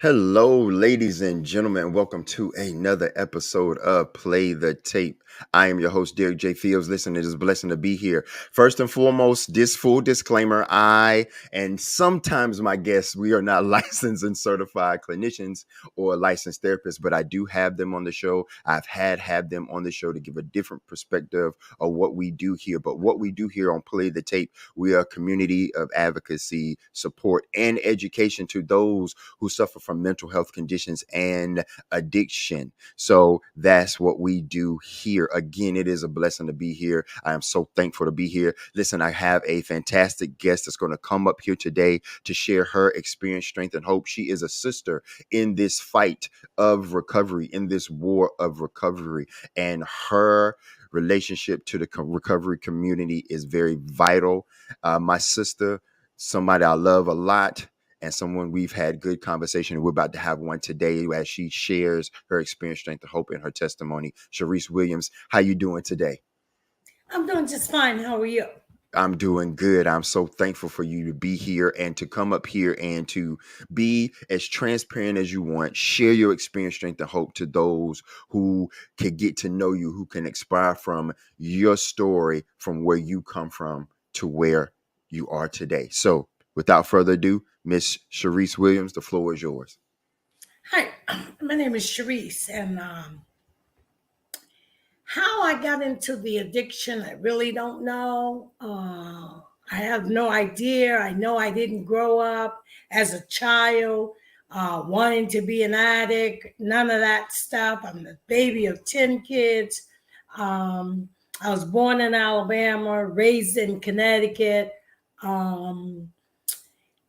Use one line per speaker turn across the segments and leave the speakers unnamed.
Hello, ladies and gentlemen. Welcome to another episode of Play the Tape. I am your host, Derek J. Fields. Listen, it is a blessing to be here. First and foremost, this full disclaimer, I and sometimes my guests, we are not licensed and certified clinicians or licensed therapists, but I do have them on the show. I've had them on the show to give a different perspective of what we do here. But what we do here on Play the Tape, we are a community of advocacy, support, and education to those who suffer from mental health conditions and addiction. So that's what we do here. Again, it is a blessing to be here. I am so thankful to be here. Listen, I have a fantastic guest that's going to come up here today to share her experience, strength, and hope. She is a sister in this fight of recovery, in this war of recovery, and her relationship to the recovery community is very vital. My sister, somebody I love a lot, and someone we've had good conversation. We're about to have one today as she shares her experience, strength, and hope in her testimony. Charisse Williams, how you doing today?
I'm doing just fine. How are you?
I'm doing good. I'm so thankful for you to be here and to come up here and to be as transparent as you want. Share your experience, strength, and hope to those who can get to know you, who can inspire from your story, from where you come from to where you are today. So without further ado, Miss Charisse Williams, the floor is yours.
Hi, my name is Charisse, and how I got into the addiction, I really don't know. I have no idea. I know I didn't grow up as a child wanting to be an addict, none of that stuff. I'm the baby of 10 kids. I was born in Alabama, raised in Connecticut.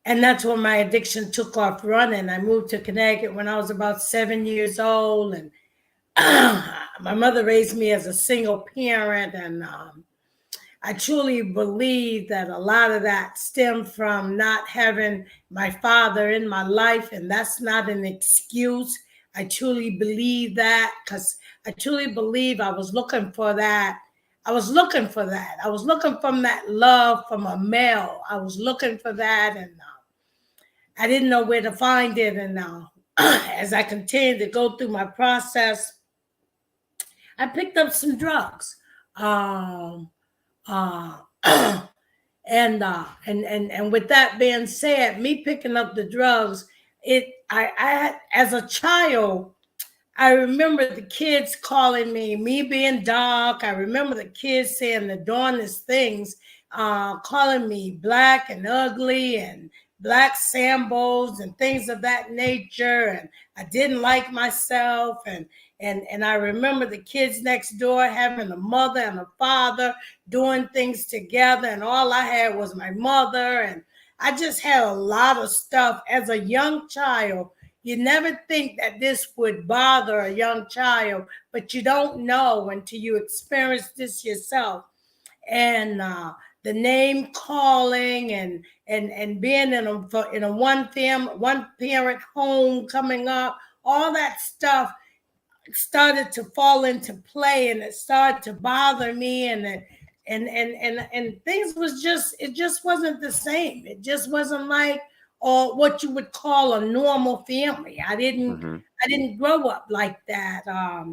And that's when my addiction took off running. I moved to Connecticut when I was about 7 years old. And my mother raised me as a single parent. And I truly believe that a lot of that stemmed from not having my father in my life. And that's not an excuse. I truly believe that because I truly believe I was looking for that. I was looking for that. I was looking for that love from a male. I was looking for that. And I didn't know where to find it. And as I continued to go through my process, I picked up some drugs. And with that being said, me picking up the drugs, I had, as a child, I remember the kids calling me being dark. I remember the kids saying the darndest things, calling me black and ugly and black sambos and things of that nature. And I didn't like myself. And I remember the kids next door having a mother and a father doing things together. And all I had was my mother. And I just had a lot of stuff as a young child. You never think that this would bother a young child, but you don't know until you experience this yourself. And the name calling and being in a one parent home coming up, all that stuff started to fall into play, and it started to bother me, and things was just, it just wasn't the same. It just wasn't like or what you would call a normal family. I didn't grow up like that. I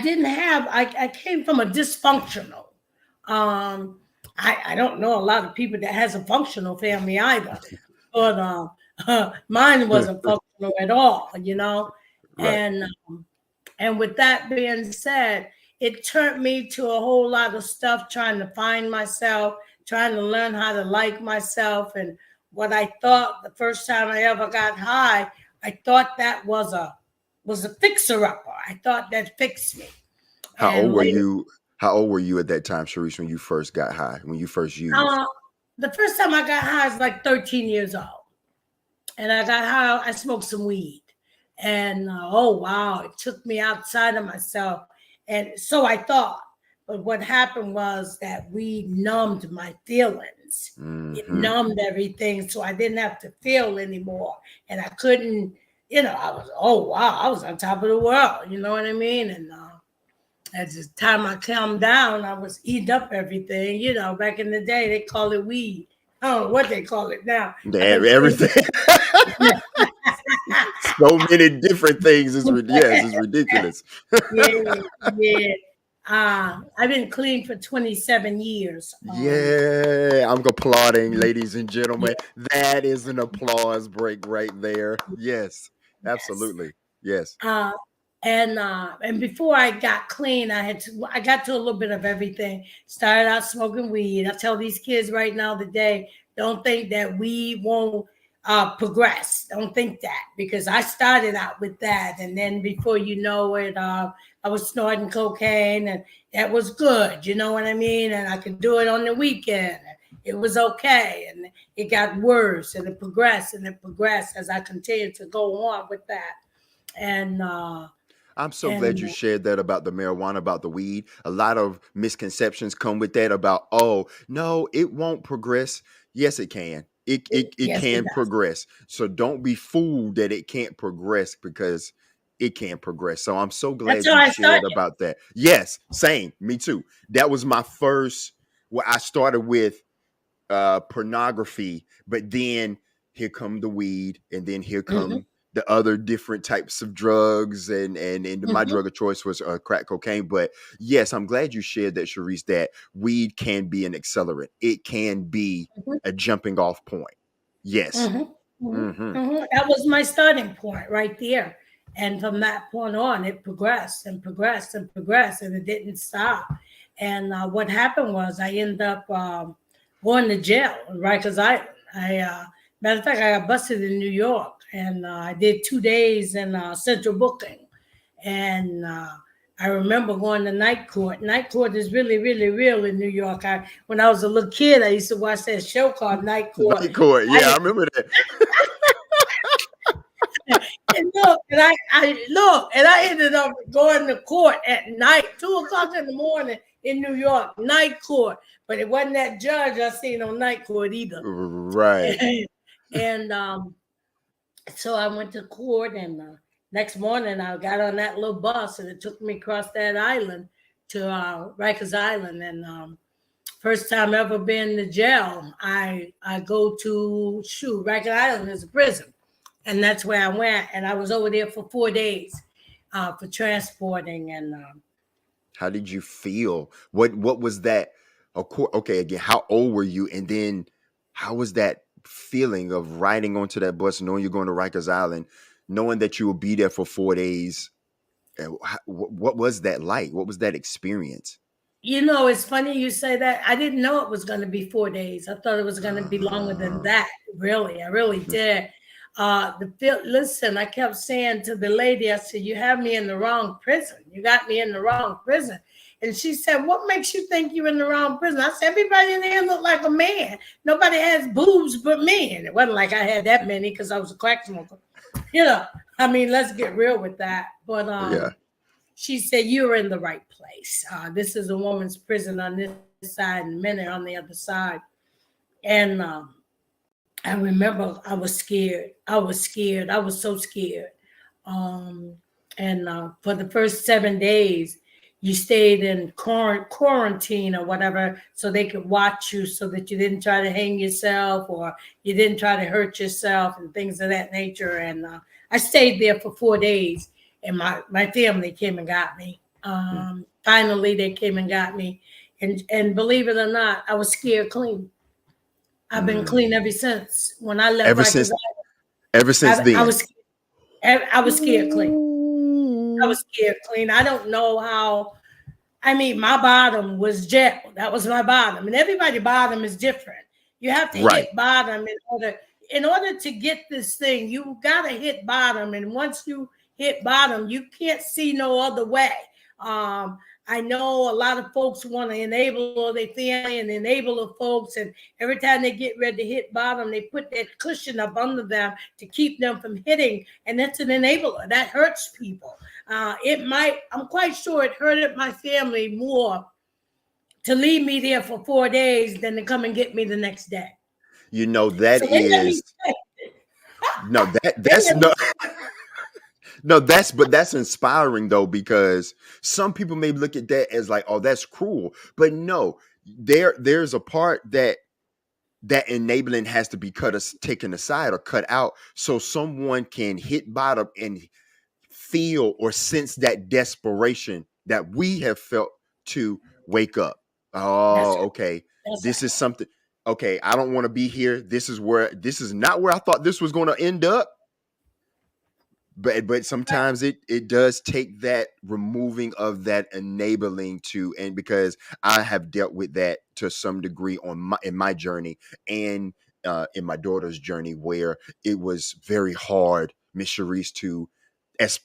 didn't have, I came from a dysfunctional. I don't know a lot of people that has a functional family either, but mine wasn't functional at all, you know. Right. And with that being said, it turned me to a whole lot of stuff, trying to find myself, trying to learn how to like myself. And what I thought the first time I ever got high, I thought that was a fixer-upper. I thought that fixed me.
How old were you? How old were you at that time, Charisse, when you first got high, when you first used?
The first time I got high was like 13 years old. And I got high, I smoked some weed. And oh, wow, it took me outside of myself. And so I thought. But what happened was that weed numbed my feelings. It
Mm-hmm.
numbed everything. So I didn't have to feel anymore. And I couldn't, I was, oh, wow, I was on top of the world. You know what I mean? And at the time I calmed down, I was eating up everything. Back in the day, they call it weed. I don't know what they call it now.
Everything. So many different things. It's ridiculous.
Yeah. I've been clean for 27 years.
Yeah, I'm applauding, ladies and
Yeah,
gentlemen. That is an applause break right there. Yes,
yes.
absolutely. Yes.
And before I got clean, I got to a little bit of everything. Started out smoking weed. I tell these kids right now today, don't think that we won't progress. Don't think that, because I started out with that, and then before you know it, I was snorting cocaine, and that was good. You know what I mean? And I could do it on the weekend. It was okay, and it got worse, and it progressed, as I continued to go on with that. And
I'm so glad
and
you shared that about the marijuana, about the weed. A lot of misconceptions come with that about, oh, no, it won't progress. Yes, it can. It
yes, it
can
does.
progress. So don't be fooled that it can't progress, because it can progress. So I'm so
That's
glad
how
you
I
shared
started.
about that. Yes, same. Me too. That was my first. Well, I started with pornography, but then here come the weed, and then here
Hmm.
come the other different types of drugs, and my
Hmm.
drug of choice was crack cocaine. But yes, I'm glad you shared that, Charisse, that weed can be an accelerant. It can be a jumping off point. Yes.
Hmm. Hmm.
Hmm.
That was my starting point right there. And from that point on, it progressed and progressed and progressed, and it didn't stop. And what happened was I ended up going to jail, right? Because matter of fact, I got busted in New York, and I did 2 days in central booking. And I remember going to night court. Night court is really, really real in New York. When I was a little kid, I used to watch that show called Night Court.
Night court. Yeah, I remember that.
And look, and I ended up going to court at night, 2 o'clock in the morning in New York, night court. But it wasn't that judge I seen on night court either.
Right.
And so I went to court, and next morning I got on that little bus, and it took me across that island to Rikers Island. And first time ever been to jail, I go to Rikers Island is a prison, and that's where I went. And I was over there for 4 days for transporting. And
How did you feel? What was that? Okay, again, how old were you? And then how was that feeling of riding onto that bus, knowing you're going to Rikers Island, knowing that you will be there for 4 days? What was that like? What was that experience?
it's funny you say that. I didn't know it was going to be 4 days. I thought it was going to be longer than
Uh,
that. Really, I really did. Listen, I kept saying to the lady, I said, "You have me in the wrong prison. You got me in the wrong prison." And she said, "What makes you think you're in the wrong prison?" I said, "Everybody in there look like a man. Nobody has boobs but me." And it wasn't like I had that many because I was a crack smoker. You know, I mean, let's get real with that. But
yeah.
she said, "You're in the right place. This is a woman's prison on this side and men are on the other side." And I remember I was scared. I was scared. I was so scared. Um, and for the first 7 days, you stayed in quarantine or whatever, so they could watch you, so that you didn't try to hang yourself or you didn't try to hurt yourself and things of that nature. And I stayed there for 4 days, and my family came and got me.
Hmm.
Finally, they came and got me, and believe it or not, I was scared clean. I've been clean
Mm.
ever since. When I left
Ever
Rikers
since ever since
I
then.
was I was scared clean. I
Ooh.
was scared clean. I don't know how. I mean, my bottom was jail. That was my bottom, and everybody's bottom is different. You have to
Right.
hit bottom in order to get this thing. You gotta hit bottom, and once you hit bottom, you can't see no other way. Um, I know a lot of folks want to enable their family and enable the folks, and every time they get ready to hit bottom, they put that cushion up under them to keep them from hitting, and that's an enabler. That hurts people. I'm quite sure it hurted my family more to leave me there for 4 days than to come and get me the next day.
You know, that
So they let me
is
stay.
no, that's no. No, that's inspiring though, because some people may look at that as like, oh, that's cruel. But no, there's a part that enabling has to be taken aside or cut out so someone can hit bottom and feel or sense that desperation that we have felt to wake up.
That's
Oh,
right.
okay.
That's
This
right.
is something. Okay, I don't want to be here. This is not where I thought this was going to end up. But sometimes it does take that removing of that enabling and because I have dealt with that to some degree in my journey, and in my daughter's journey, where it was very hard, Miss Charisse, to as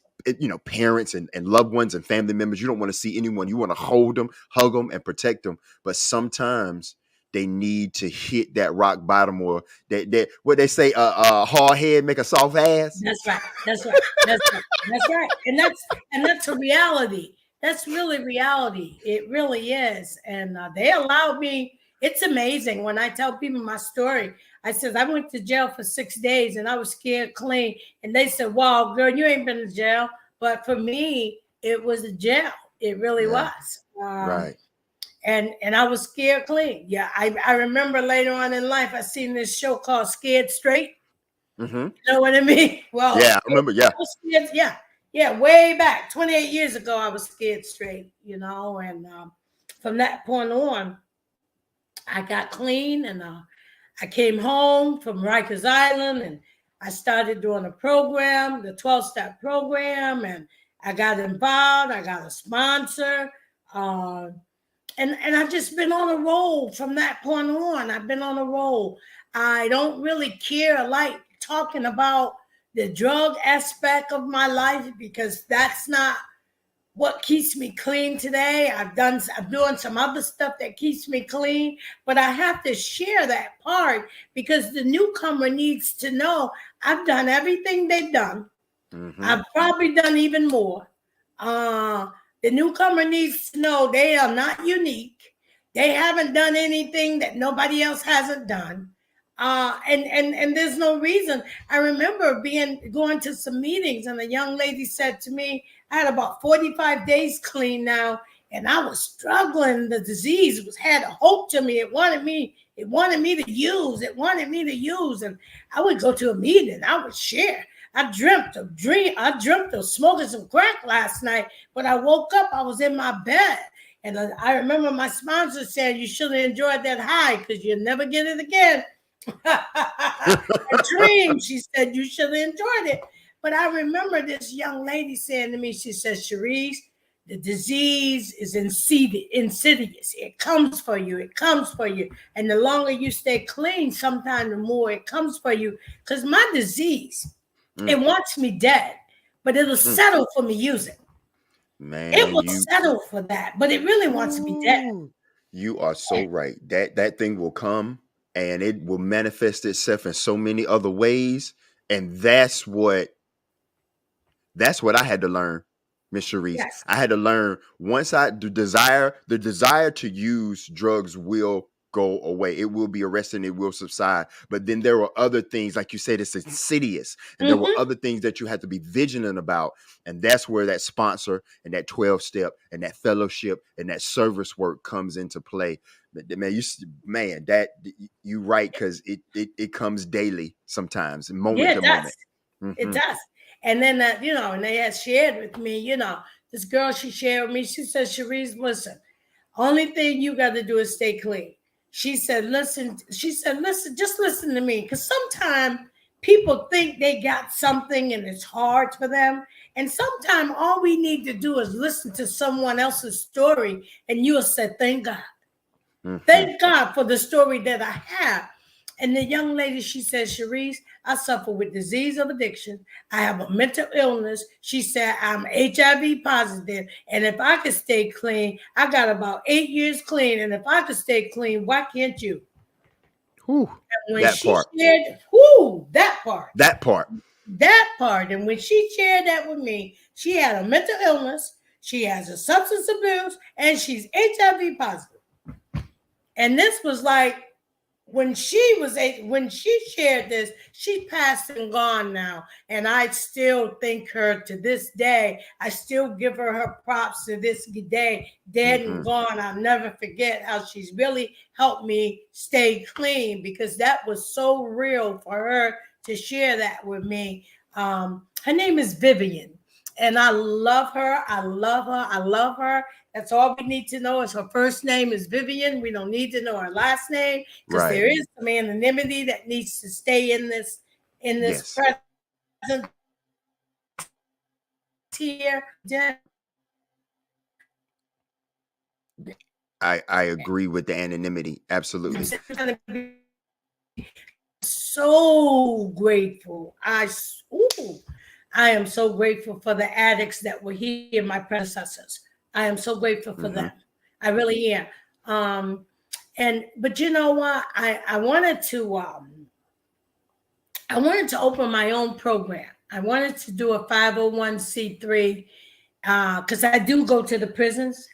parents and loved ones and family members, you don't want to see anyone, you want to hold them, hug them, and protect them, but sometimes they need to hit that rock bottom, or that what they say, hard head make a soft ass.
That's right. That's right. That's right. That's right. And that's a reality. That's really reality. It really is. And they allowed me. It's amazing when I tell people my story. I said I went to jail for 6 days and I was scared clean. And they said, "Wow, girl, you ain't been to jail." But for me, it was a jail. It really
Yeah,
was.
right.
And I was scared clean. Yeah, I remember later on in life I seen this show called Scared Straight.
Mm-hmm.
You know what I mean? Well,
Yeah, I remember. Yeah.
I was scared, yeah, way back 28 years ago, I was scared straight, and from that point on, I got clean, and I came home from Rikers Island, and I started doing a program, the 12-step program, and I got involved. I got a sponsor. Uh, and I've just been on a roll from that point on. I've been on a roll. I don't really care like talking about the drug aspect of my life because that's not what keeps me clean today. I'm doing some other stuff that keeps me clean, but I have to share that part because the newcomer needs to know I've done everything they've done.
Mm-hmm.
I've probably done even more. The newcomer needs to know they are not unique. They haven't done anything that nobody else hasn't done. And there's no reason. I remember going to some meetings, and a young lady said to me, I had about 45 days clean now, and I was struggling. The disease had a hope to me. It wanted me to use. And I would go to a meeting, I would share. I dreamt of smoking some crack last night. When I woke up, I was in my bed. And I remember my sponsor said, you should have enjoyed that high because you'll never get it again. A dream, she said, you should have enjoyed it. But I remember this young lady saying to me, she says, Charisse, the disease is insidious. It comes for you. It comes for you. And the longer you stay clean, sometimes the more it comes for you. Because my disease, it wants me dead, but it'll settle for me using.
Man,
it will settle for that, but it really wants to be dead.
You are so right. That thing will come and it will manifest itself in so many other ways. And that's what I had to learn, Miss Charisse.
Yes.
I had to learn once the desire to use drugs will go away. It will be arrested. It will subside. But then there were other things, like you said, it's insidious. And there were other things that you had to be vigilant about. And that's where that sponsor and that 12-step and that fellowship and that service work comes into play. Man, you right, because it comes daily sometimes, moment to moment.
It does. And then and they had shared with me, this girl, she shared with me, she said, Charisse, listen, only thing you got to do is stay clean. She said, listen, just listen to me. Because sometimes people think they got something and it's hard for them. And sometimes all we need to do is listen to someone else's story and you'll say, thank God. Thank God for the story that I have. And the young lady, she said, Charisse, I suffer with disease of addiction. I have a mental illness. She said, I'm HIV positive. And if I could stay clean, I got about 8 years clean. And if I could stay clean, why can't you?
Whew,
And when
that
she
part.
shared, whoo, that part.
That part.
That part. And when she shared that with me, she had a mental illness, she has a substance abuse, and she's HIV positive. And this was like when she shared this, she passed and gone now. And I still thank her to this day. I still give her props to this day, dead and gone. I'll never forget how she's really helped me stay clean, because that was so real for her to share that with me. Her name is Vivian, and I love her. I love her. I love her. That's all we need to know is her first name is Vivian. We don't need to know her last name, because there is some anonymity that needs to stay in this present here.
I agree with the anonymity. Absolutely.
So grateful. I am so grateful for the addicts that were here, my predecessors. I am so grateful for them. I really am. But you know what? I wanted to open my own program. I wanted to do a 501c3 because I do go to the prisons.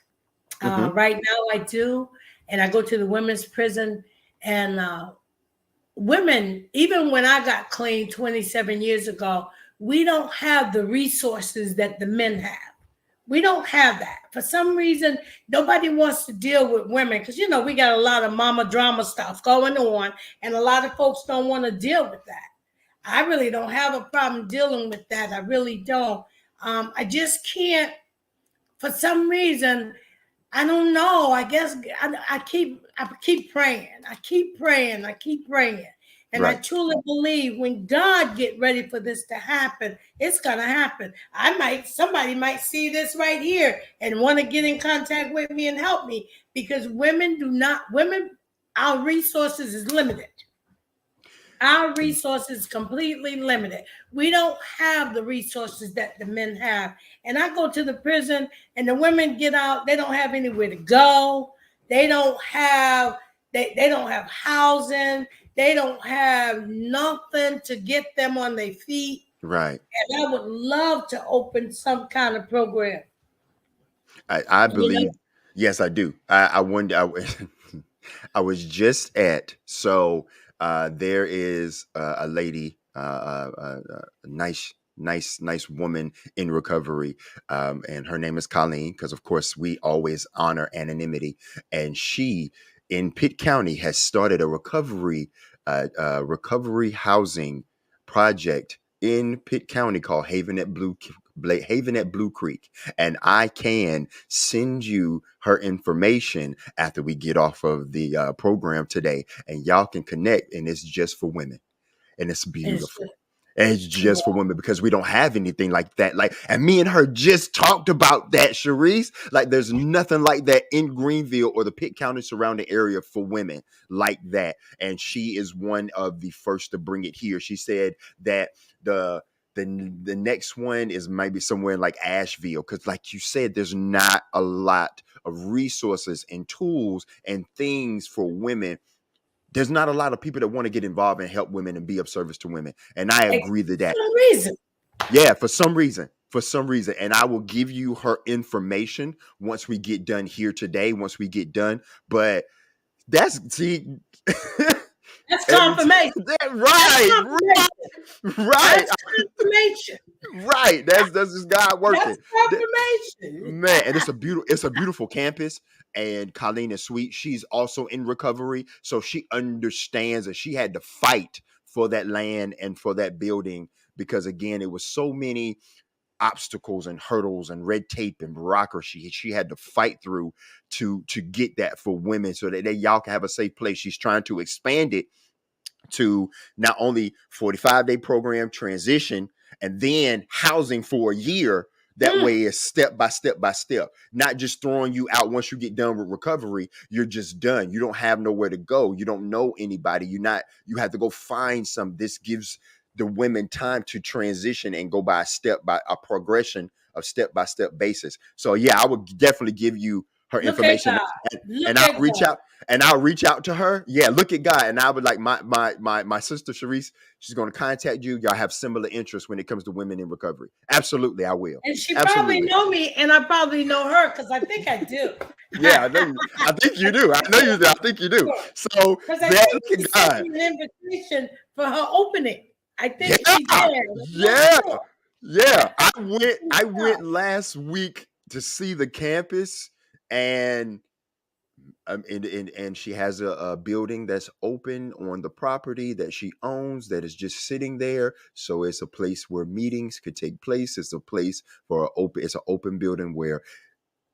Right now I do. And I go to the women's prison. And women, even when I got clean 27 years ago, we don't have the resources that the men have. We don't have that. For some reason, nobody wants to deal with women because, we got a lot of mama drama stuff going on, and a lot of folks don't want to deal with that. I really don't have a problem dealing with that. I really don't. I just can't, for some reason, I don't know. I guess I keep praying. I keep praying. And I truly believe when God get ready for this to happen, it's gonna happen. Somebody might see this right here and want to get in contact with me and help me, because our resources is limited. Our resources completely limited. We don't have the resources that the men have. And I go to the prison and the women get out, they don't have anywhere to go. They don't have housing. They don't have nothing to get them on their feet.
Right.
And I would love to open some kind of program.
I believe, yes, I do. I wonder, I was just at, there is a lady, a nice woman in recovery, and her name is Colleen, because of course we always honor anonymity, and she in Pitt County has started a recovery housing project in Pitt County called Haven at Blue Creek. And I can send you her information after we get off of the program today, and y'all can connect. And it's just for women, and it's beautiful. And it's just for women, because we don't have anything like that. And me and her just talked about that, Charisse. There's nothing like that in Greenville or the Pitt County surrounding area for women like that. And she is one of the first to bring it here. She said that the next one is maybe somewhere in Asheville, because like you said, there's not a lot of resources and tools and things for women. There's not a lot of people that want to get involved and help women and be of service to women. And I agree to that.
For some reason.
Yeah, for some reason. And I will give you her information once we get done here today, But that's confirmation. Right.
That's confirmation.
Right. That's just God working.
That's confirmation.
Man, and it's a beautiful campus. And Colleen is sweet. She's also in recovery, so she understands, and she had to fight for that land and for that building, because again, it was so many obstacles and hurdles and red tape and bureaucracy she had to fight through to get that for women, so that y'all can have a safe place. She's trying to expand it to not only 45-day program transition and then housing for a year. That way it's step by step by step, not just throwing you out once you get done with recovery. You're just done. You don't have nowhere to go. You don't know anybody. You have to go find some. This gives the women time to transition and go by a progression of step by step basis. So yeah, I would definitely give you her
Look at
information,
God.
and
Look
I'll
at
reach
God.
out and I'll reach out to her. Yeah, look at God. And I would like my sister Charisse, she's going to contact you. Y'all have similar interests when it comes to women in recovery. Absolutely, I will.
And she probably
Absolutely.
know me, and I probably know her because I think I do.
Yeah, I think you do. I know you do. I think you do. So
Because I
there,
think
look
she
at
sent
God.
me an invitation for her opening. I
Yeah,
think she did. I'm not
yeah,
sure.
yeah. I
Yeah.
went last week to see the campus, and and she has a building that's open on the property that she owns that is just sitting there. So it's a place where meetings could take place. It's a place for it's an open building where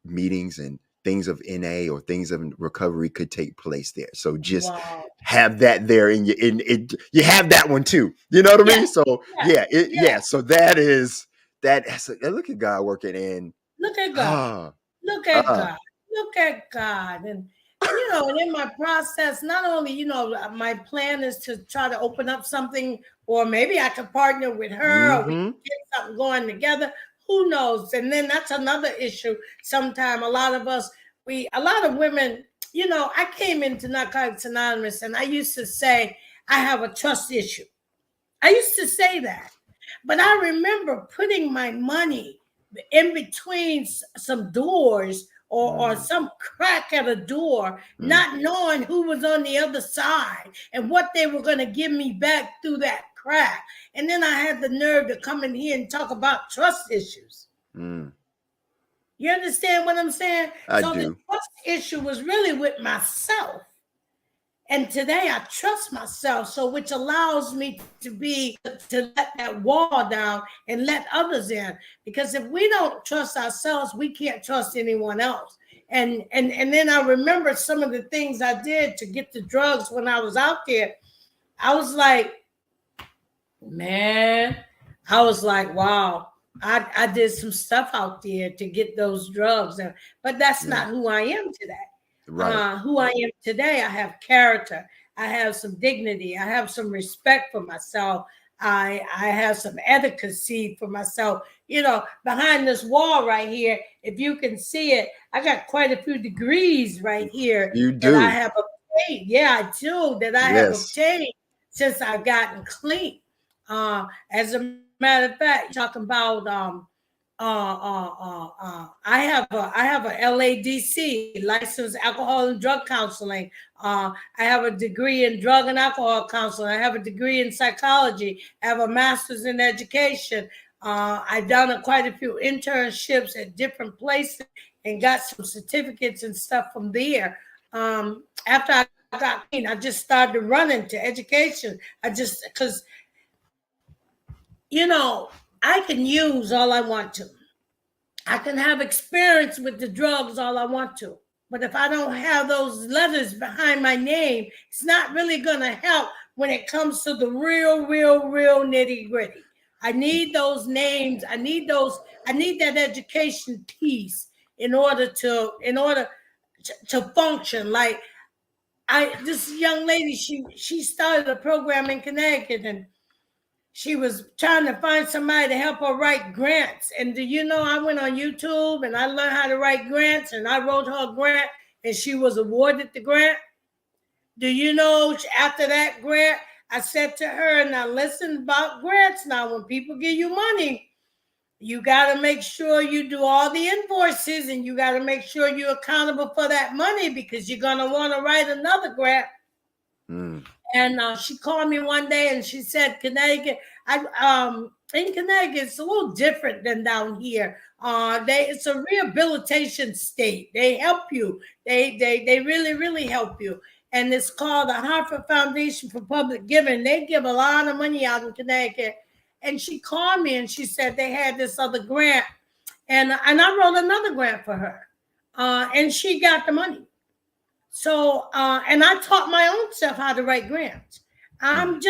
meetings and things of NA or things of recovery could take place there. So just
Wow.
have that there in your in it. You have that one too. You know what I
Yeah.
mean? So
Yeah.
yeah,
Yeah.
So that is that. Look at God working in.
Look at God.
Ah,
Look at God. Look at God. And you know, and in my process, not only, you know, my plan is to try to open up something, or maybe I could partner with her, or we
mm-hmm.
can get something going together. Who knows? And then that's another issue. Sometimes a lot of us, a lot of women, you know, I came into Narcotics Anonymous and I used to say, I have a trust issue. I used to say that. But I remember putting my money in between some doors, or some crack at a door, not knowing who was on the other side and what they were going to give me back through that crack. And then I had the nerve to come in here and talk about trust issues. You understand what I'm saying?
I
so
do.
The trust issue was really with myself. And today I trust myself, so which allows me to let that wall down and let others in. Because if we don't trust ourselves, we can't trust anyone else. And then I remember some of the things I did to get the drugs when I was out there. I was like, man, wow, I did some stuff out there to get those drugs. But that's not who I am today.
Right.
Who I am today, I have character. I have some dignity. I have some respect for myself. I have some etiquette for myself. You know, behind this wall right here, if you can see it, I got quite a few degrees right here
You
that I
do.
have obtained. Yeah, I do, that I have
Yes.
obtained since I've gotten clean. As a matter of fact, talking about I have a LADC, licensed alcohol and drug counseling. I have a degree in drug and alcohol counseling. I have a degree in psychology. I have a master's in education. I've done quite a few internships at different places and got some certificates and stuff from there. After I got clean, I just started running to education. Because, you know, I can use all I want to. I can have experience with the drugs all I want to. But if I don't have those letters behind my name, it's not really going to help when it comes to the real nitty gritty. I need those names. I need that education piece in order to function. Like this young lady, she started a program in Connecticut, and she was trying to find somebody to help her write grants. And do you know, I went on YouTube and I learned how to write grants, and I wrote her a grant and she was awarded the grant. Do you know, after that grant, I said to her, now listen about grants. Now, when people give you money, you got to make sure you do all the invoices, and you got to make sure you're accountable for that money, because you're going to want to write another grant. And she called me one day and she said, Connecticut, in Connecticut, it's a little different than down here. It's a rehabilitation state. They help you. They really help you. And it's called the Hartford Foundation for Public Giving. They give a lot of money out in Connecticut. And she called me and she said they had this other grant. And I wrote another grant for her. And she got the money. So, and I taught my own self how to write grants. I'm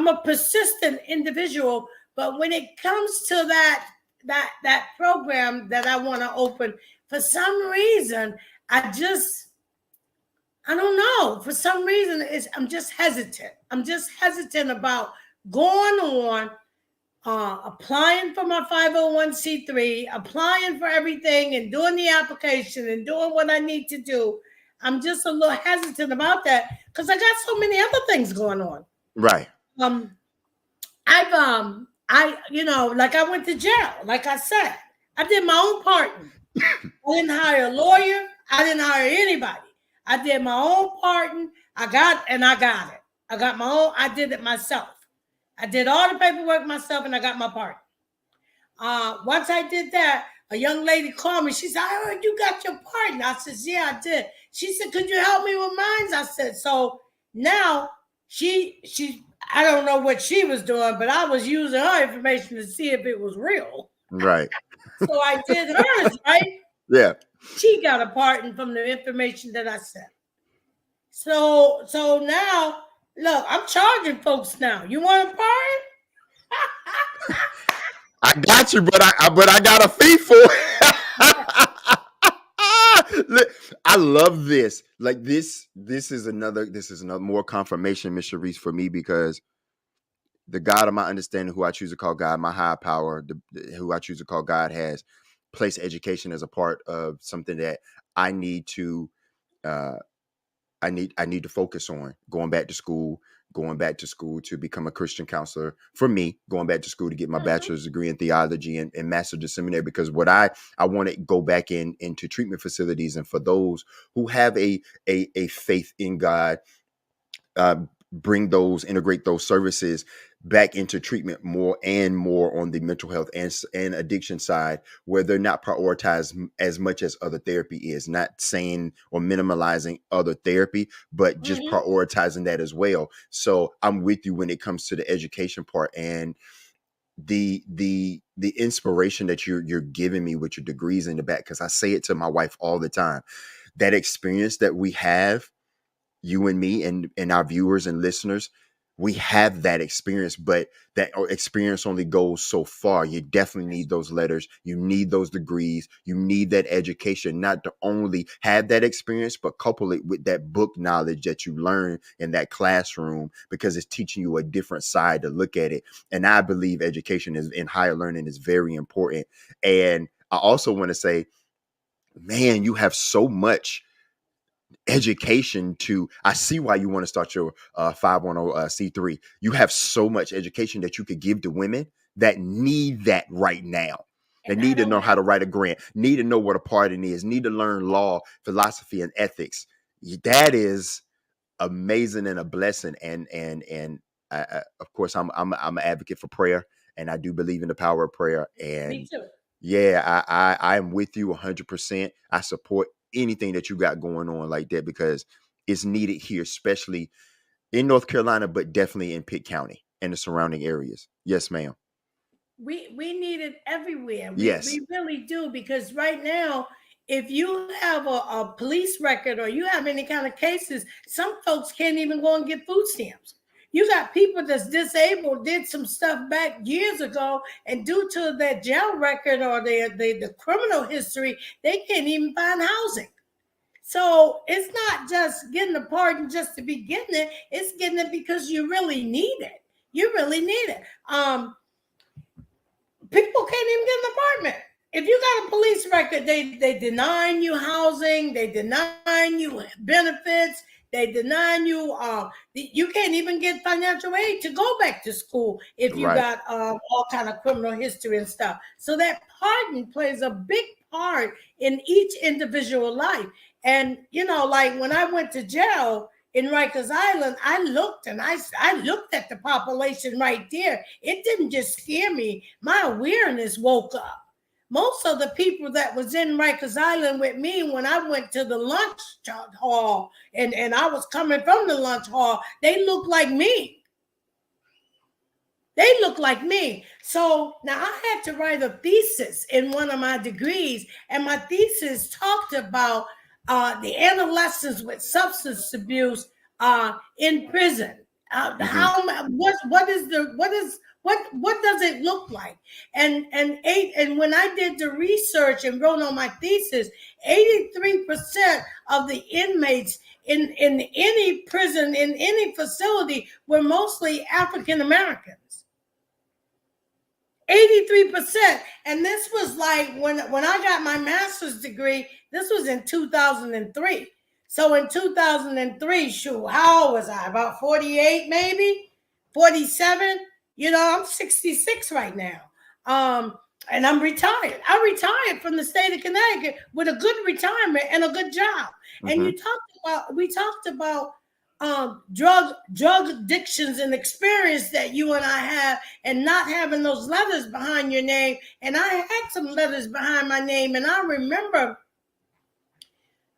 a persistent individual, but when it comes to that that program that I want to open. For some reason, I don't know. For some reason, I'm just hesitant. I'm just hesitant about going on, applying for my 501c3, applying for everything and doing the application and doing what I need to do. I'm just a little hesitant about that because I got so many other things going on.
Right.
Like I went to jail. Like I said, I did my own parting. I didn't hire a lawyer. I didn't hire anybody. I did my own parting. I got it. I got my own. I did it myself. I did all the paperwork myself, and I got my pardon. Once I did that, a young lady called me. She said, "I heard you got your pardon." I said, "Yeah, I did." She said, "Could you help me with mine?" I said, so now she I don't know what she was doing, but I was using her information to see if it was real.
Right.
So I did hers, right?
Yeah.
She got a pardon from the information that I sent. So now, look, I'm charging folks now. You want a pardon?
I got you, but I got a fee for it. I love this. Like this is another more confirmation, Miss Charisse, for me, because the God of my understanding, who I choose to call God, my higher power, who I choose to call God, has placed education as a part of something that I need to I need to focus on. Going back to school to become a Christian counselor. For me, going back to school to get my bachelor's degree in theology and master's in seminary, because what I want to go back into treatment facilities, and for those who have a faith in God, integrate those services back into treatment more and more on the mental health and addiction side, where they're not prioritized as much as other therapy is. Not saying or minimalizing other therapy, but just prioritizing that as well. So I'm with you when it comes to the education part and the inspiration that you're giving me with your degrees in the back. Because I say it to my wife all the time. That experience that we have, you and me and our viewers and listeners, we have that experience, but that experience only goes so far. You definitely need those letters. You need those degrees. You need that education, not to only have that experience, but couple it with that book knowledge that you learn in that classroom, because it's teaching you a different side to look at it. And I believe education in higher learning is very important. And I also want to say, man, you have so much education I see why you want to start your 510c3. You have so much education that you could give to women that need that right now. They need to know how to write a grant, need to know what a pardon is, need to learn law, philosophy, and ethics. That is amazing and a blessing. And of course, I'm an advocate for prayer, and I do believe in the power of prayer. And
me too.
Yeah, I am with you 100%. I support anything that you got going on like that, because it's needed here, especially in North Carolina, but definitely in Pitt County and the surrounding areas. Yes, ma'am.
We need it everywhere.
Yes.
We really do, because right now, if you have a police record or you have any kind of cases, some folks can't even go and get food stamps. You got people that's disabled, did some stuff back years ago, and due to their jail record or the criminal history, they can't even find housing. So it's not just getting a pardon just to be getting it. It's getting it because you really need it. You really need it. People can't even get an apartment. If you got a police record, they deny you housing, they deny you benefits, they deny you. You can't even get financial aid to go back to school if you got all kind of criminal history and stuff. So that pardon plays a big part in each individual life. And like when I went to jail in Rikers Island, I looked at the population right there. It didn't just scare me. My awareness woke up. Most of the people that was in Rikers Island with me when I went to the lunch hall and I was coming from the lunch hall, they looked like me. They look like me. So now I had to write a thesis in one of my degrees, and my thesis talked about the adolescents with substance abuse in prison. How what does it look like? And when I did the research and wrote on my thesis, 83% of the inmates in any prison, in any facility, were mostly African Americans. 83%. And this was like when I got my master's degree, this was in 2003. So in 2003, shoot, how old was I? About 48, maybe 47. You know, I'm 66 right now. And I'm retired. I retired from the state of Connecticut with a good retirement and a good job. And we talked about drug addictions and experience that you and I have, and not having those letters behind your name. And I had some letters behind my name, and I remember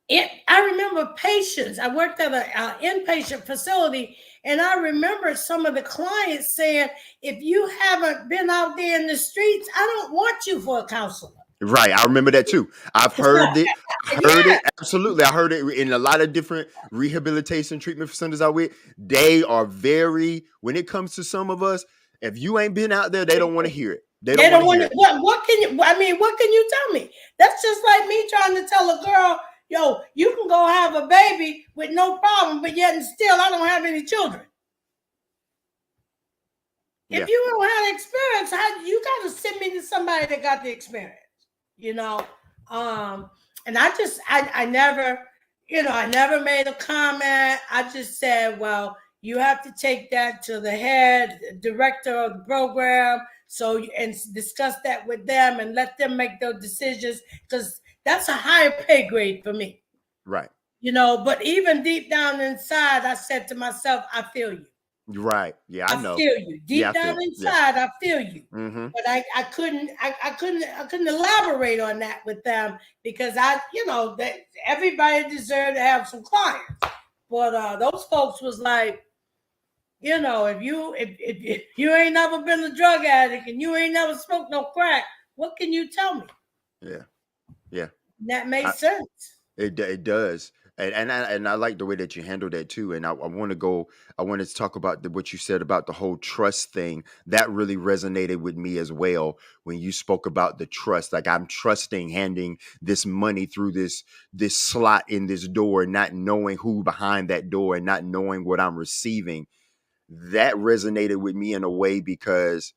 it. I remember patients. I worked at an inpatient facility, and I remember some of the clients saying, "If you haven't been out there in the streets, I don't want you for a counselor."
Right. I remember that too. I've heard it. It. Absolutely. I heard it in a lot of different rehabilitation treatment centers out with. They are very, when it comes to some of us, if you ain't been out there, they don't want to hear it. They don't want to hear it.
What can you, I mean, what can you tell me? That's just like me trying to tell a girl, yo, you can go have a baby with no problem, but yet and still I don't have any children. If you don't have experience, you got to send me to somebody that got the experience. You know, and I never, I never made a comment. I just said, well, you have to take that to the head director of the program, and discuss that with them and let them make those decisions, because that's a higher pay grade for me.
Right.
But even deep down inside, I said to myself, I feel you.
Right. Yeah, I know.
I feel you. Deep down inside, I feel you.
Mm-hmm.
But I couldn't elaborate on that with them, because that everybody deserved to have some clients. But those folks was like, if you ain't never been a drug addict and you ain't never smoked no crack, what can you tell me?
Yeah. Yeah.
That makes sense.
It does. And I like the way that you handle that too. And I want to talk about what you said about the whole trust thing. That really resonated with me as well when you spoke about the trust. Like, I'm trusting handing this money through this slot in this door, not knowing who behind that door and not knowing what I'm receiving. That resonated with me in a way, because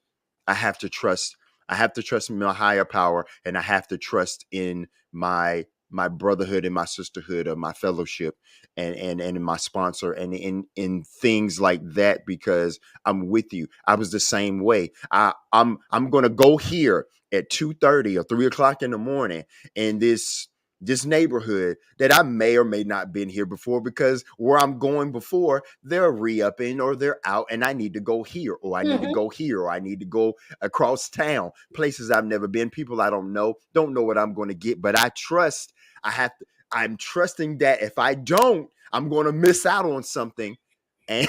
I have to trust my higher power, and I have to trust in my brotherhood and my sisterhood, or my fellowship, and in my sponsor, and in things like that, because I'm with you. I was the same way. I'm gonna go here at 2:30 or 3:00 in the morning in this neighborhood that I may or may not been here before, because where I'm going before, they're re-upping or they're out, and I need to go here, or I need to go here, or I need to go across town, places I've never been, people I don't know what I'm going to get, but I trust. I'm trusting that if I don't, I'm going to miss out on something, and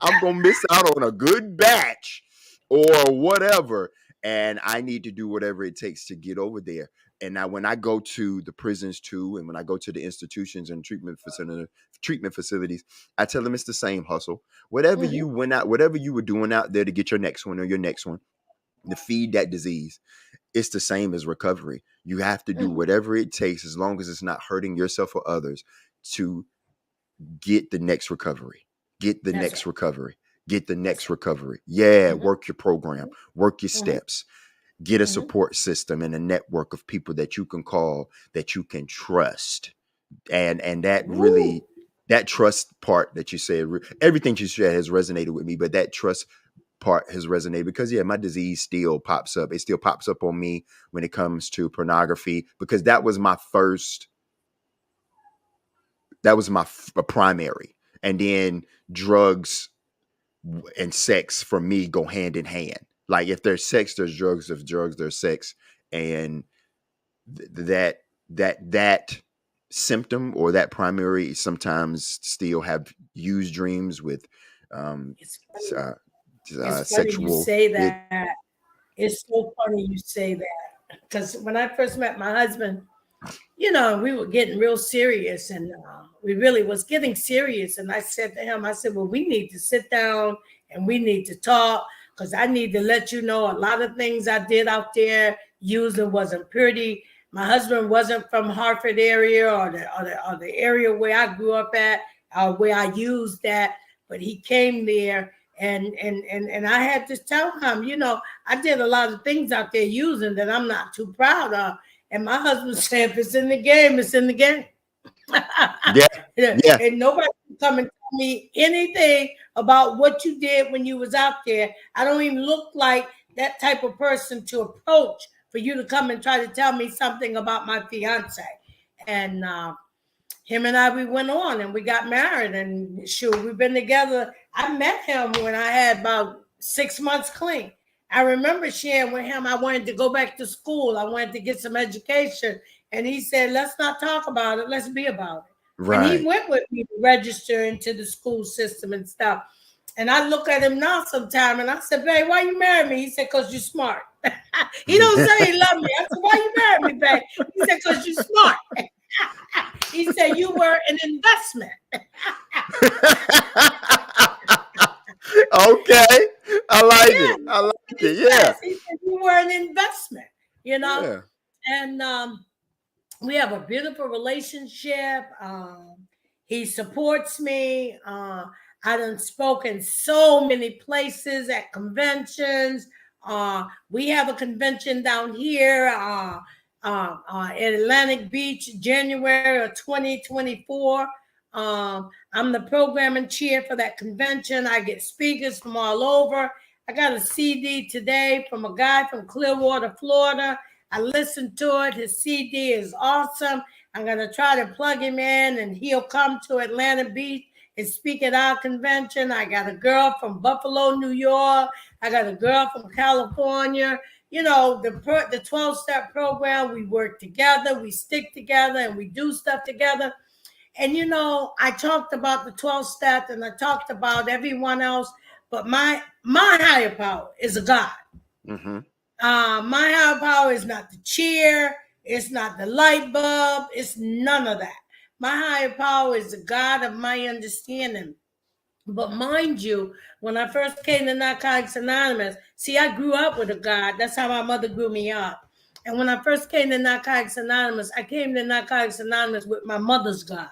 I'm going to miss out on a good batch or whatever, and I need to do whatever it takes to get over there. And now when I go to the prisons too, and when I go to the institutions and treatment facilities, I tell them it's the same hustle. Whatever you went out, whatever you were doing out there to get your next one or your next one, to feed that disease, it's the same as recovery. You have to do whatever it takes, as long as it's not hurting yourself or others, to get the next recovery. Get the next recovery. Get the next recovery. Yeah, work your program, work your steps. Get a support system and a network of people that you can call, that you can trust. And that really, that trust part that you said, everything you said has resonated with me, but that trust part has resonated, because my disease still pops up. It still pops up on me when it comes to pornography, because that was my primary. And then drugs and sex for me go hand in hand. Like, if there's sex, there's drugs. If drugs, there's sex. And that symptom, or that primary, sometimes still have used dreams with
It's
sexual.
You say that. It's so funny you say that, because when I first met my husband, we were getting real serious, and we really was getting serious. And I said to him, I said, well, we need to sit down and we need to talk, because I need to let you know a lot of things I did out there using wasn't pretty. My husband wasn't from Hartford area or the area where I grew up at, where I used that, but he came there. And I had to tell him, I did a lot of things out there using that I'm not too proud of. And my husband said, if it's in the game, it's in the game.
Yeah. Yeah.
And nobody can come and tell me anything about what you did when you was out there. I don't even look like that type of person to approach for you to come and try to tell me something about my fiance. And him and I, we went on and we got married, and shoot, we've been together. I met him when I had about 6 months clean. I remember sharing with him, I wanted to go back to school. I wanted to get some education. And he said, let's not talk about it. Let's be about it.
Right.
And he went with me to register into the school system and stuff. And I look at him now sometime and I said, babe, why you marry me? He said, because you're smart. He don't say he love me. I said, why you marry me, babe? He said, because you're smart. He said, you were an investment.
Okay. I like it. I like it. Yeah.
He said, you were an investment, Yeah. And we have a beautiful relationship. He supports me. I done spoken so many places at conventions. We have a convention down here at Atlantic Beach, January of 2024. I'm the programming chair for that convention. I get speakers from all over. I got a CD today from a guy from Clearwater, Florida. I listened to it. His CD is awesome. I'm going to try to plug him in, and he'll come to Atlantic Beach and speak at our convention. I got a girl from Buffalo, New York. I got a girl from California. The 12-step program, we work together, we stick together, and we do stuff together. And, I talked about the 12-step, and I talked about everyone else, but my higher power is a God.
Mm-hmm.
My higher power is not the chair. It's not the light bulb. It's none of that. My higher power is the God of my understanding. But mind you, when I first came to Narcotics Anonymous, see, I grew up with a God. That's how my mother grew me up. And when I first came to Narcotics Anonymous, I came to Narcotics Anonymous with my mother's God.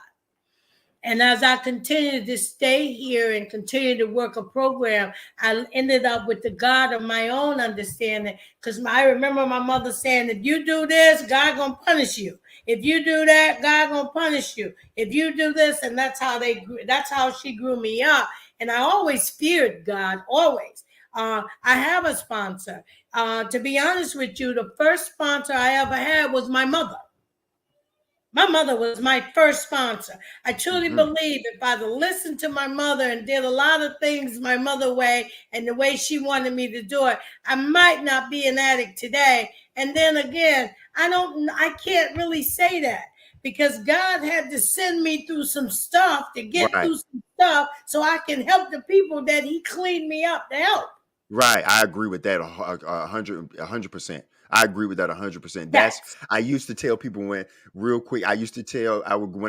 And as I continued to stay here and continue to work a program, I ended up with the God of my own understanding. Because I remember my mother saying, if you do this, God gonna punish you. If you do that, God gonna punish you. If you do this, and that's how she grew me up. And I always feared God, always. I have a sponsor. To be honest with you, the first sponsor I ever had was my mother. My mother was my first sponsor. I truly believe if I'd listened to my mother and did a lot of things my mother way and the way she wanted me to do it, I might not be an addict today. And then again, I can't really say that, because God had to send me through some stuff to get through some stuff so I can help the people that he cleaned me up to help.
Right. I agree with that 100%. I agree with that 100%. I used to tell people when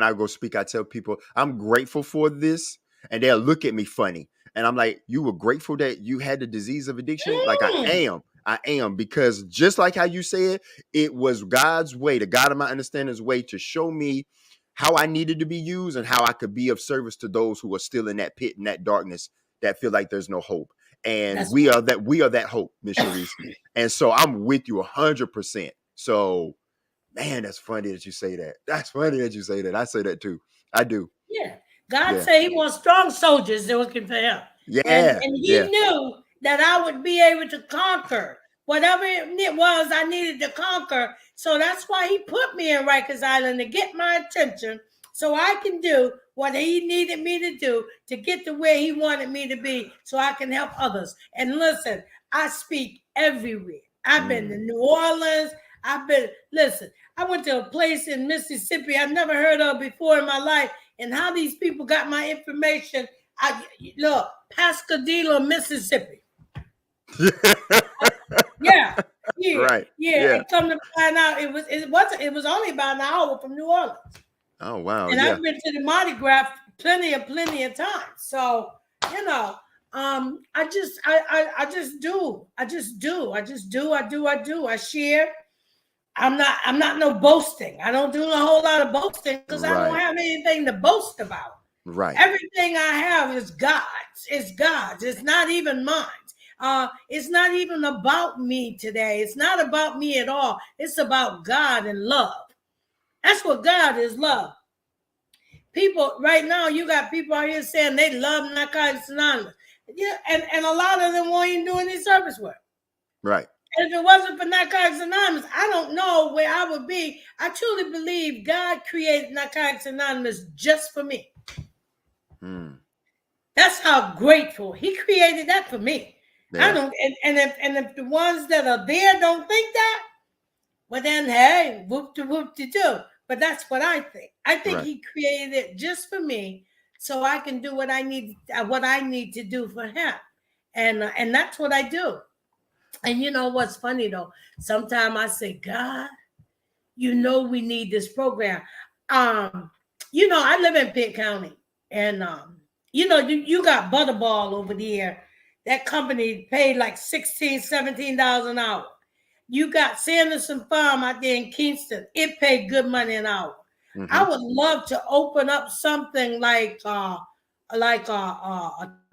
I go speak, I tell people I'm grateful for this, and they'll look at me funny. And I'm like, you were grateful that you had the disease of addiction? Like I am, because just like how you said, it was God's way, the God of my understanding's way to show me how I needed to be used and how I could be of service to those who are still in that pit and that darkness that feel like there's no hope. And we are that hope, Miss Charisse. And so I'm with you 100%. So, man, that's funny that you say that. That's funny that you say that. I say that too. I do.
Yeah. God said he wants strong soldiers working for him.
Yeah.
And he knew that I would be able to conquer whatever it was I needed to conquer. So that's why he put me in Rikers Island, to get my attention so I can do what he needed me to do to get to where he wanted me to be, so I can help others. And listen, I speak everywhere. I've been to New Orleans. I went to a place in Mississippi I've never heard of before in my life. And how these people got my information, Pascadillo, Mississippi. Yeah. Yeah,
Right.
yeah.
Yeah.
And come to find out, it was only about an hour from New Orleans.
Oh wow.
And
Yeah.
I've been to the Mardi Gras plenty of times. So, you know, I just do. I just do. I just do. I do. I do. I share. I'm not no boasting. I don't do a whole lot of boasting because I don't
Right.
have anything to boast about.
Right.
Everything I have is God's. It's God's. It's not even mine. It's not even about me today. It's not about me at all. It's about God and love. That's what God is, love. People right now, you got people out here saying they love Narcotics Anonymous. Yeah, and a lot of them won't even do any service work.
Right.
And if it wasn't for Narcotics Anonymous, I don't know where I would be. I truly believe God created Narcotics Anonymous just for me.
Mm.
That's how grateful He created that for me.
Yeah.
I don't, and if the ones that are there don't think that, well then, hey, whoop de do. But that's what I think. I think
Right.
He created it just for me, so I can do what I need to do for Him, and that's what I do. And you know what's funny though? Sometimes I say, God, you know we need this program. Um, I live in Pitt County, and you got Butterball over there. That company paid like $16, $17 an hour. You got Sanderson Farm out there in Kingston. It paid good money an hour.
Mm-hmm.
I would love to open up something like a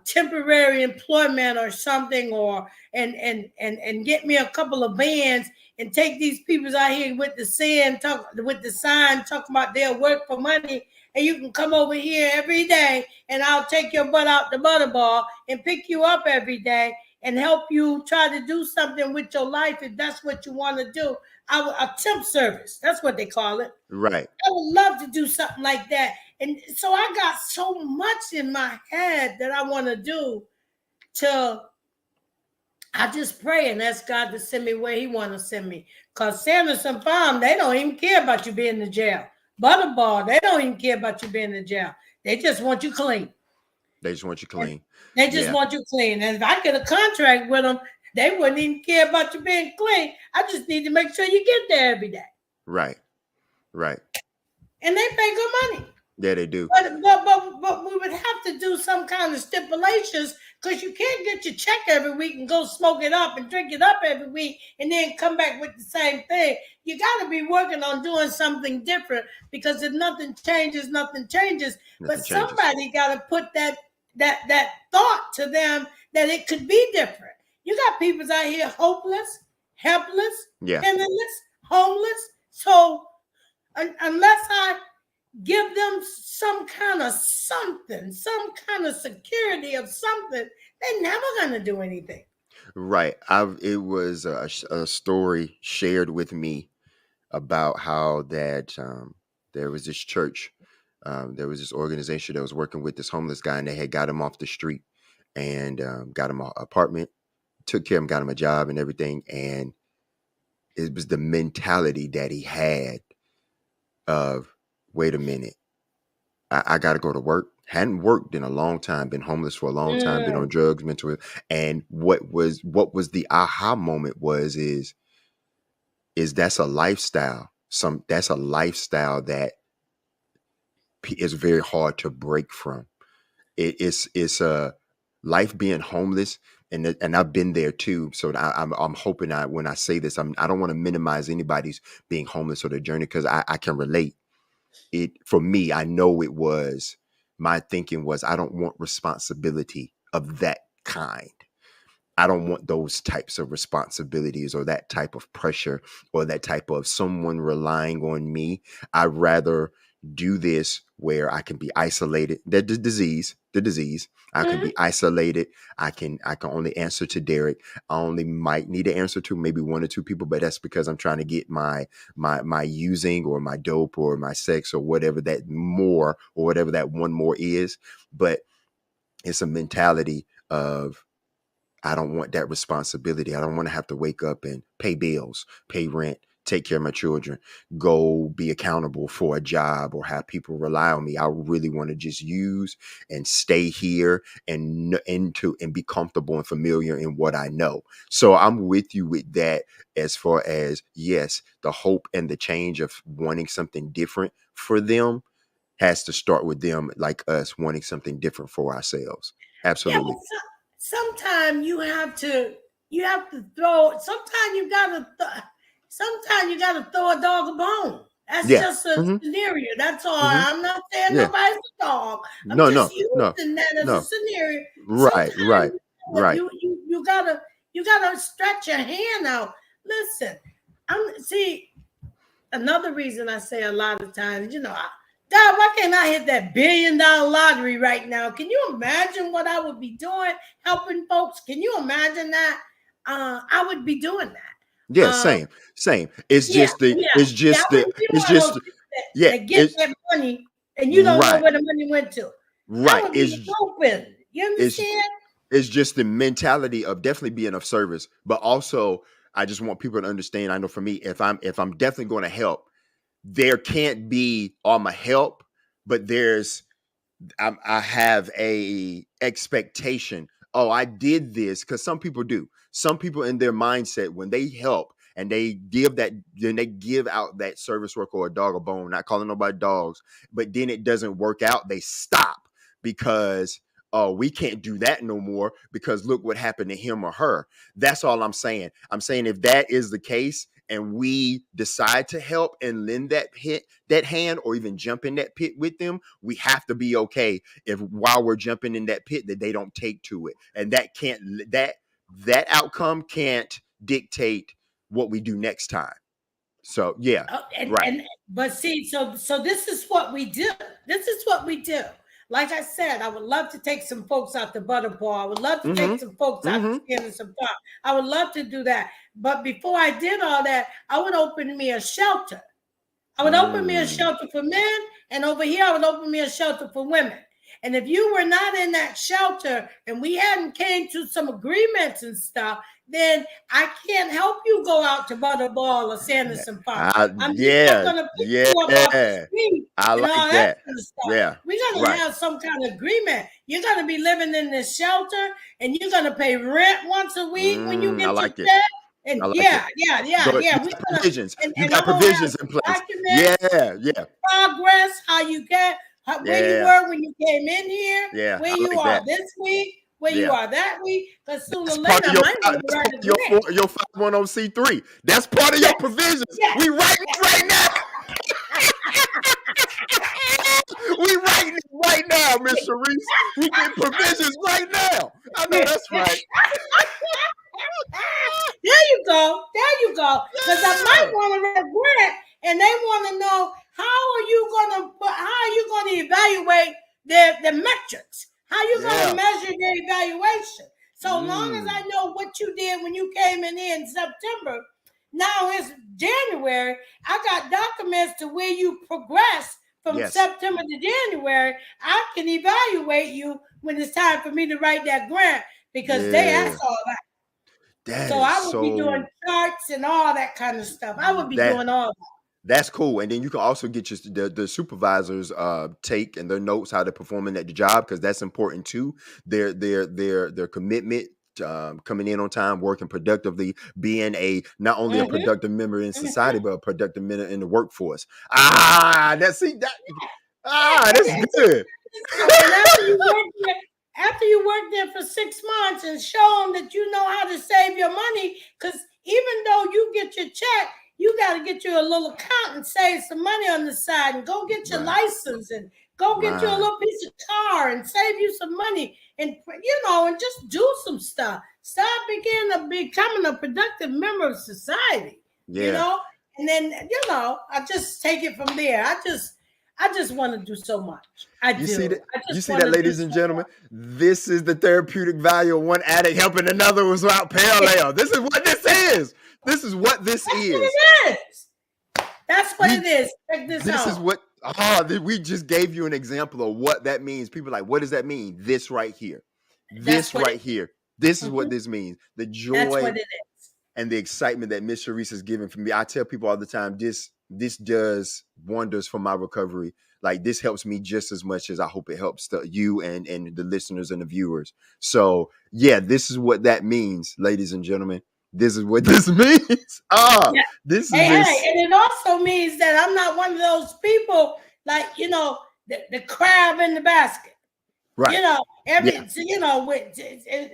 temporary employment or something, or and get me a couple of vans and take these people out here with the sign talking about their work for money, and you can come over here every day and I'll take your butt out the Butterball and pick you up every day and help you try to do something with your life if that's what you want to do. A temp service, that's what they call it.
Right.
I would love to do something like that. And so I got so much in my head that I want to do till I just pray and ask God to send me where He want to send me. Because Sanderson Farm, they don't even care about you being in jail. Butterball, they don't even care about you being in jail. They just want you clean.
They just want you clean.
They just want you clean. And if I get a contract with them, they wouldn't even care about you being clean. I just need to make sure you get there every day.
Right. Right.
And they pay good money.
Yeah, they do.
But we would have to do some kind of stipulations, because you can't get your check every week and go smoke it up and drink it up every week and then come back with the same thing. You got to be working on doing something different, because if nothing changes, nothing changes. But somebody got to put that thought to them that it could be different. You got people out here hopeless, helpless, penniless, homeless. So unless I give them some kind of something, some kind of security of something, they're never going to do anything.
Right. It was a story shared with me about how that there was this church, there was this organization that was working with this homeless guy, and they had got him off the street and got him an apartment, took care of him, got him a job and everything. And it was the mentality that he had of, wait a minute, I got to go to work. Hadn't worked in a long time, been homeless for a long time, been on drugs, mental. And what was the aha moment is that's a lifestyle. That's a lifestyle that is very hard to break from. It's a life being homeless, and I've been there too. So I'm hoping when I say this, I don't want to minimize anybody's being homeless or their journey, because I can relate. For me, I know it was, my thinking was, I don't want responsibility of that kind. I don't want those types of responsibilities or that type of pressure or that type of someone relying on me. I'd rather do this where I can be isolated. The disease. I can be isolated. I can only answer to Derek. I only might need to answer to maybe one or two people, but that's because I'm trying to get my using or my dope or my sex or whatever that more, or whatever that one more is. But it's a mentality of, I don't want that responsibility. I don't want to have to wake up and pay bills, pay rent, take care of my children, go be accountable for a job, or have people rely on me. I really want to just use and stay here and be comfortable and familiar in what I know. So I'm with you with that, as far as, yes, the hope and the change of wanting something different for them has to start with them, like us, wanting something different for ourselves.
Yeah,
Absolutely.
but sometimes you have to throw. Sometimes you gotta throw a dog a bone. That's
Yeah.
just a
Hmm.
scenario. That's all.
Hmm.
I'm not saying
Yeah.
nobody's a dog. I'm
No,
just
no, no,
using that as a
no.
scenario.
Right,
Sometimes
right, right.
you gotta stretch your hand out. Listen, see, another reason I say a lot of times, God, why can't I hit that $1 billion lottery right now? Can you imagine what I would be doing, helping folks? Can you imagine that? I would be doing that.
Yeah, same. It's
Yeah,
just the,
yeah,
it's
yeah. I
just the,
wouldn't be
it's
one of
just,
those people
yeah,
that get
it's
that money and you don't know
right,
where the money went to. I
right.
would be hoping. You
It's,
understand?
it's just the mentality of definitely being of service, but also I just want people to understand. I know for me, if I'm definitely going to help, there can't be I'm a help, but I have a expectation. Oh, I did this, because some people do. Some people in their mindset, when they help and they give that, then they give out that service work or a dog a bone. Not calling nobody dogs, but then it doesn't work out. They stop because, oh, we can't do that no more because look what happened to him or her. That's all I'm saying. I'm saying if that is the case and we decide to help and lend that hand, or even jump in that pit with them, we have to be okay if while we're jumping in that pit that they don't take to it. And that outcome can't dictate what we do next time. So yeah,
And
right.
and but see, so this is what we do. This is what we do. Like I said, I would love to take some folks out to Butterball. I would love to
Mm-hmm.
take some folks out to
Mm-hmm.
Skin some Park. I would love to do that. But before I did all that, I would open me a shelter. I would open me a
Mm.
shelter for men, and over here I would open me a shelter for women. And if you were not in that shelter and we hadn't came to some agreements and stuff, then I can't help you go out to Butterball or Sanderson Park. I'm just not
Yeah,
gonna pick
yeah.
you up off the street
I
and all
like
that
that.
kind of stuff.
Yeah,
We're gonna
right.
have some kind of agreement. You're gonna be living in this shelter and you're gonna pay rent once a week when you
I
get your
like it.
check.
I
And
like it.
yeah, yeah,
Go.
yeah,
You
yeah. We're
got
gonna
provisions. You
and
got
I'm gonna have
provisions in
some
place.
documents,
Yeah, yeah,
progress, how you get, where you
yeah,
were when you came in here,
yeah.
where
I
you
like
are
that.
this week, where you
Yeah.
are that week. Because sooner
That's
or
part
later,
of
I
your
might want to
that's
write
part
a
of your
grant.
your 510c3. That's part of your
Yes,
provisions.
yes.
We writing it right now. We writing it right now, Miss Charisse. We get provisions right now. I know that's right.
There you go. There you go. Because I might
Yeah.
want to write a grant, and they want to know how are you gonna evaluate their metrics? How you gonna
Yeah.
measure their evaluation? So long as I
Mm.
know what you did when you came in September, now it's January. I got documents to where you progress from
Yes.
September to January. I can evaluate you when it's time for me to write that grant because they
Yeah.
asked all that.
That
So
is
I would be doing
so
charts and all that kind of stuff. I would be
that
doing all that.
that's cool. And then you can also get the supervisors take and their notes how they're performing at the job, because that's important too. Their commitment, coming in on time, working productively, being a not only a
Mm-hmm,
productive member in
mm-hmm.
society, but a productive member in the workforce. Ah, that's
And
good.
and after you work there for 6 months and show them that you know how to save your money, because even though you get your check, you got to get you a little account and save some money on the side and go get your
Right,
license and go get you a
right.
little piece of car and save you some money and and just do some stuff. Start becoming a productive member of society, you
Yeah.
know, and then I just take it from there. I just want to do so much. I
You see
do.
that?
I
You
just
see
want
that,
to do
ladies
so
and gentlemen? This is the therapeutic value of one addict helping another without
much.
parallel. This is what this is. This is what this
That's what
is.
it is. That's what it
We
is. Check this
this is
out.
what we just gave you an example of what that means. People are like, what does that mean? This right here.
That's
This
what it
right here. This is
is.
what
Mhm.
this means. The
That's
joy
what it is.
and the excitement that Miss Charisse has given for me. I tell people all the time, this does wonders for my recovery. Like, this helps me just as much as I hope it helps you and the listeners and the viewers. So yeah, this is what that means, ladies and gentlemen. This is what this means.
Yeah.
This is
Hey,
this.
and it also means that I'm not one of those people like, the crab in the basket.
Right. Yeah.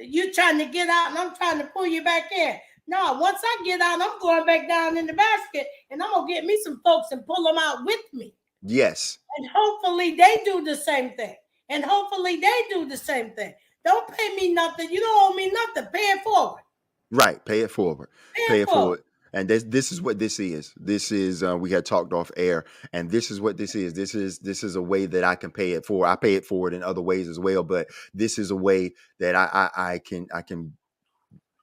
You trying to get out and I'm trying to pull you back in. No, once I get out, I'm going back down in the basket and I'm gonna get me some folks and pull them out with me.
Yes.
And hopefully they do the same thing. And hopefully they do the same thing. Don't pay me nothing. You don't owe me nothing. Pay it forward.
Right. Pay it forward.
Pay it forward.
And this is what this is. This is we had talked off air, and this is what this is. This is a way that I can pay it forward. I pay it forward in other ways as well, but this is a way that I can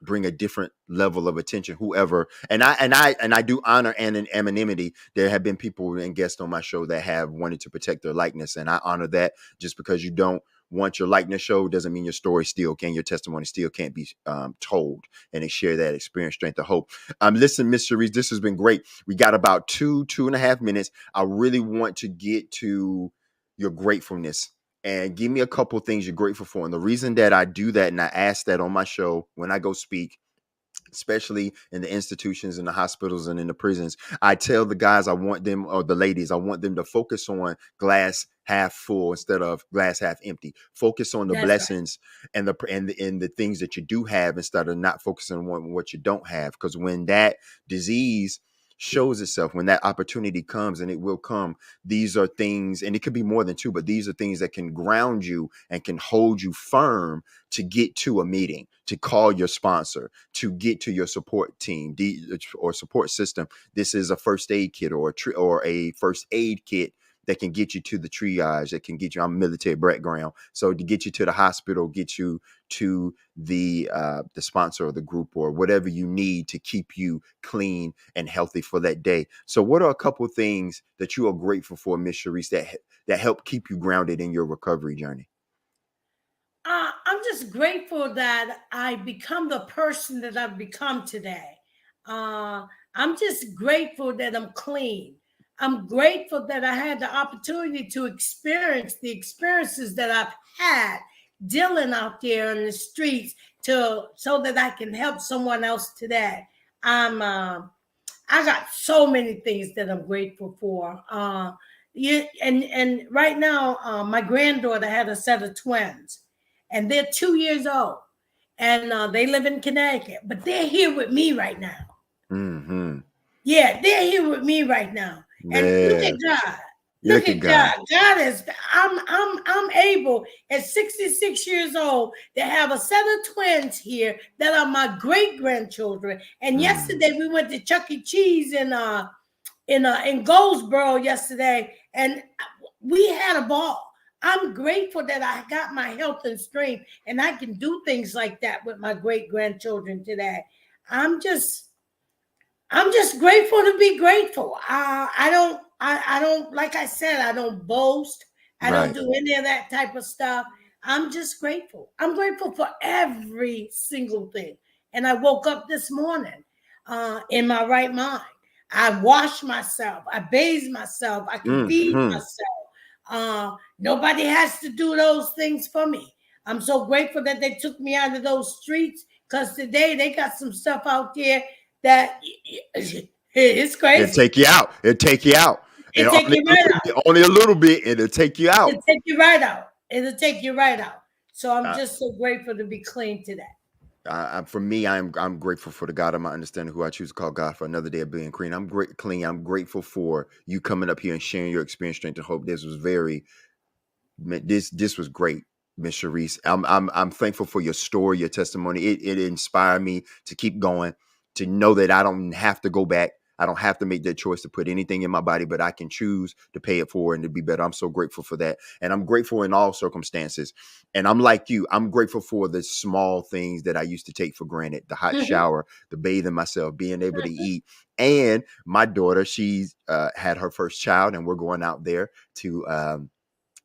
bring a different level of attention, whoever. And I do honor and anonymity. There have been people and guests on my show that have wanted to protect their likeness, and I honor that. Just because you don't want your likeness show doesn't mean your story still can, your testimony still can't be told, and they share that experience, strength, and hope. Listen, Miss Charisse, this has been great. We got about 2.5 minutes. I really want to get to your gratefulness. And give me a couple things you're grateful for. And the reason that I do that and I ask that on my show when I go speak, especially in the institutions, in the hospitals, and in the prisons, I tell the guys I want them, or the ladies, I want them to focus on glass half full instead of glass half empty. Focus on the blessings and the things that you do have instead of not focusing on what you don't have. Because when that disease shows itself, when that opportunity comes, and it will come, these are things, and it could be more than two, but these are things that can ground you and can hold you firm to get to a meeting, to call your sponsor, to get to your support team or support system. This is a first aid kit or a first aid kit that can get you to the triage, that can get you, I'm military background, so to get you to the hospital, get you to the sponsor of the group, or whatever you need to keep you clean and healthy for that day. So what are a couple of things that you are grateful for, Miss Charisse, that help keep you grounded in your recovery journey?
I'm just grateful that I become the person that I've become today. I'm just grateful that I'm clean. I'm grateful that I had the opportunity to experience the experiences that I've had dealing out there in the streets so that I can help someone else today. I got so many things that I'm grateful for. And right now, my granddaughter had a set of twins, and they're 2 years old, and they live in Connecticut, but they're here with me right now.
Mm-hmm.
Yeah, they're here with me right now. And look at God. Look at God. God is, I'm able at 66 years old to have a set of twins here that are my great grandchildren. And yesterday we went to Chuck E. Cheese in Goldsboro yesterday, and we had a ball. I'm grateful that I got my health and strength, and I can do things like that with my great grandchildren today. I'm just grateful to be grateful. I don't, like I said, I don't boast. I don't do any of that type of stuff. I'm just grateful. I'm grateful for every single thing. And I woke up this morning in my right mind. I washed myself. I bathed myself. I can feed myself. Nobody has to do those things for me. I'm so grateful that they took me out of those streets, because today they got some stuff out there that it's crazy.
It'll take you out. It'll take you out.
It'll take you right out.
Only a little bit. It'll take you out.
It'll take you right out. It'll take you right out. So I'm just so grateful to be clean today.
For me, I'm grateful for the God of my understanding, who I choose to call God, for another day of being clean. I'm grateful for you coming up here and sharing your experience, strength, and hope. This was this was great, Miss Charisse. I'm thankful for your story, your testimony. It inspired me to keep going, to know that I don't have to go back. I don't have to make that choice to put anything in my body, but I can choose to pay it forward and to be better. I'm so grateful for that. And I'm grateful in all circumstances. And I'm like you. I'm grateful for the small things that I used to take for granted: the hot shower, the bathing myself, being able to eat. And my daughter, she's had her first child, and we're going out there to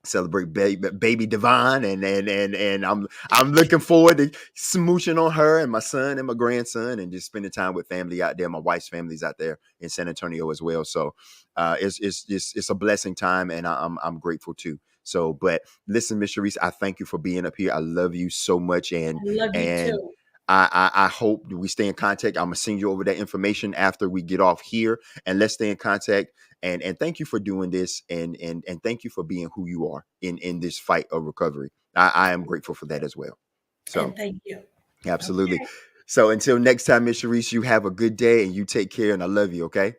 celebrate baby Devon, and I'm looking forward to smooching on her and my son and my grandson, and just spending time with family out there. My wife's family's out there in San Antonio as well. So it's a blessing time, and I'm grateful too. So, but listen, Miss Charisse, I thank you for being up here. I love you so much,
I love you
and
too.
I hope we stay in contact. I'm gonna send you over that information after we get off here, and let's stay in contact. And thank you for doing this, and thank you for being who you are in this fight of recovery. I am grateful for that as well. So
And thank you.
absolutely.
Okay.
So until next time, Miss Charisse, you have a good day and you take care, and I love you. Okay.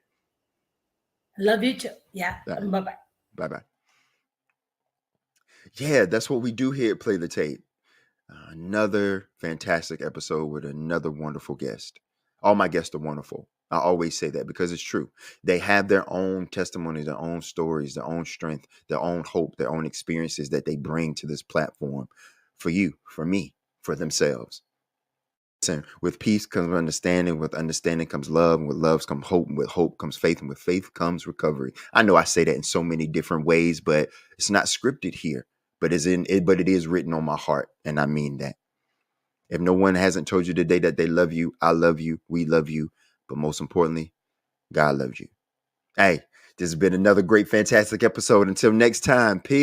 Love you too. Yeah.
All right.
Bye bye.
Bye bye. Yeah, that's what we do here at Play the Tape. Another fantastic episode with another wonderful guest. All my guests are wonderful. I always say that because it's true. They have their own testimonies, their own stories, their own strength, their own hope, their own experiences that they bring to this platform for you, for me, for themselves. Listen, with peace comes understanding, with understanding comes love, and with love comes hope, and with hope comes faith, and with faith comes recovery. I know I say that in so many different ways, but it's not scripted here. But but it is written on my heart, and I mean that. If no one hasn't told you today that they love you, I love you, we love you, but most importantly, God loves you. Hey, this has been another great, fantastic episode. Until next time, peace.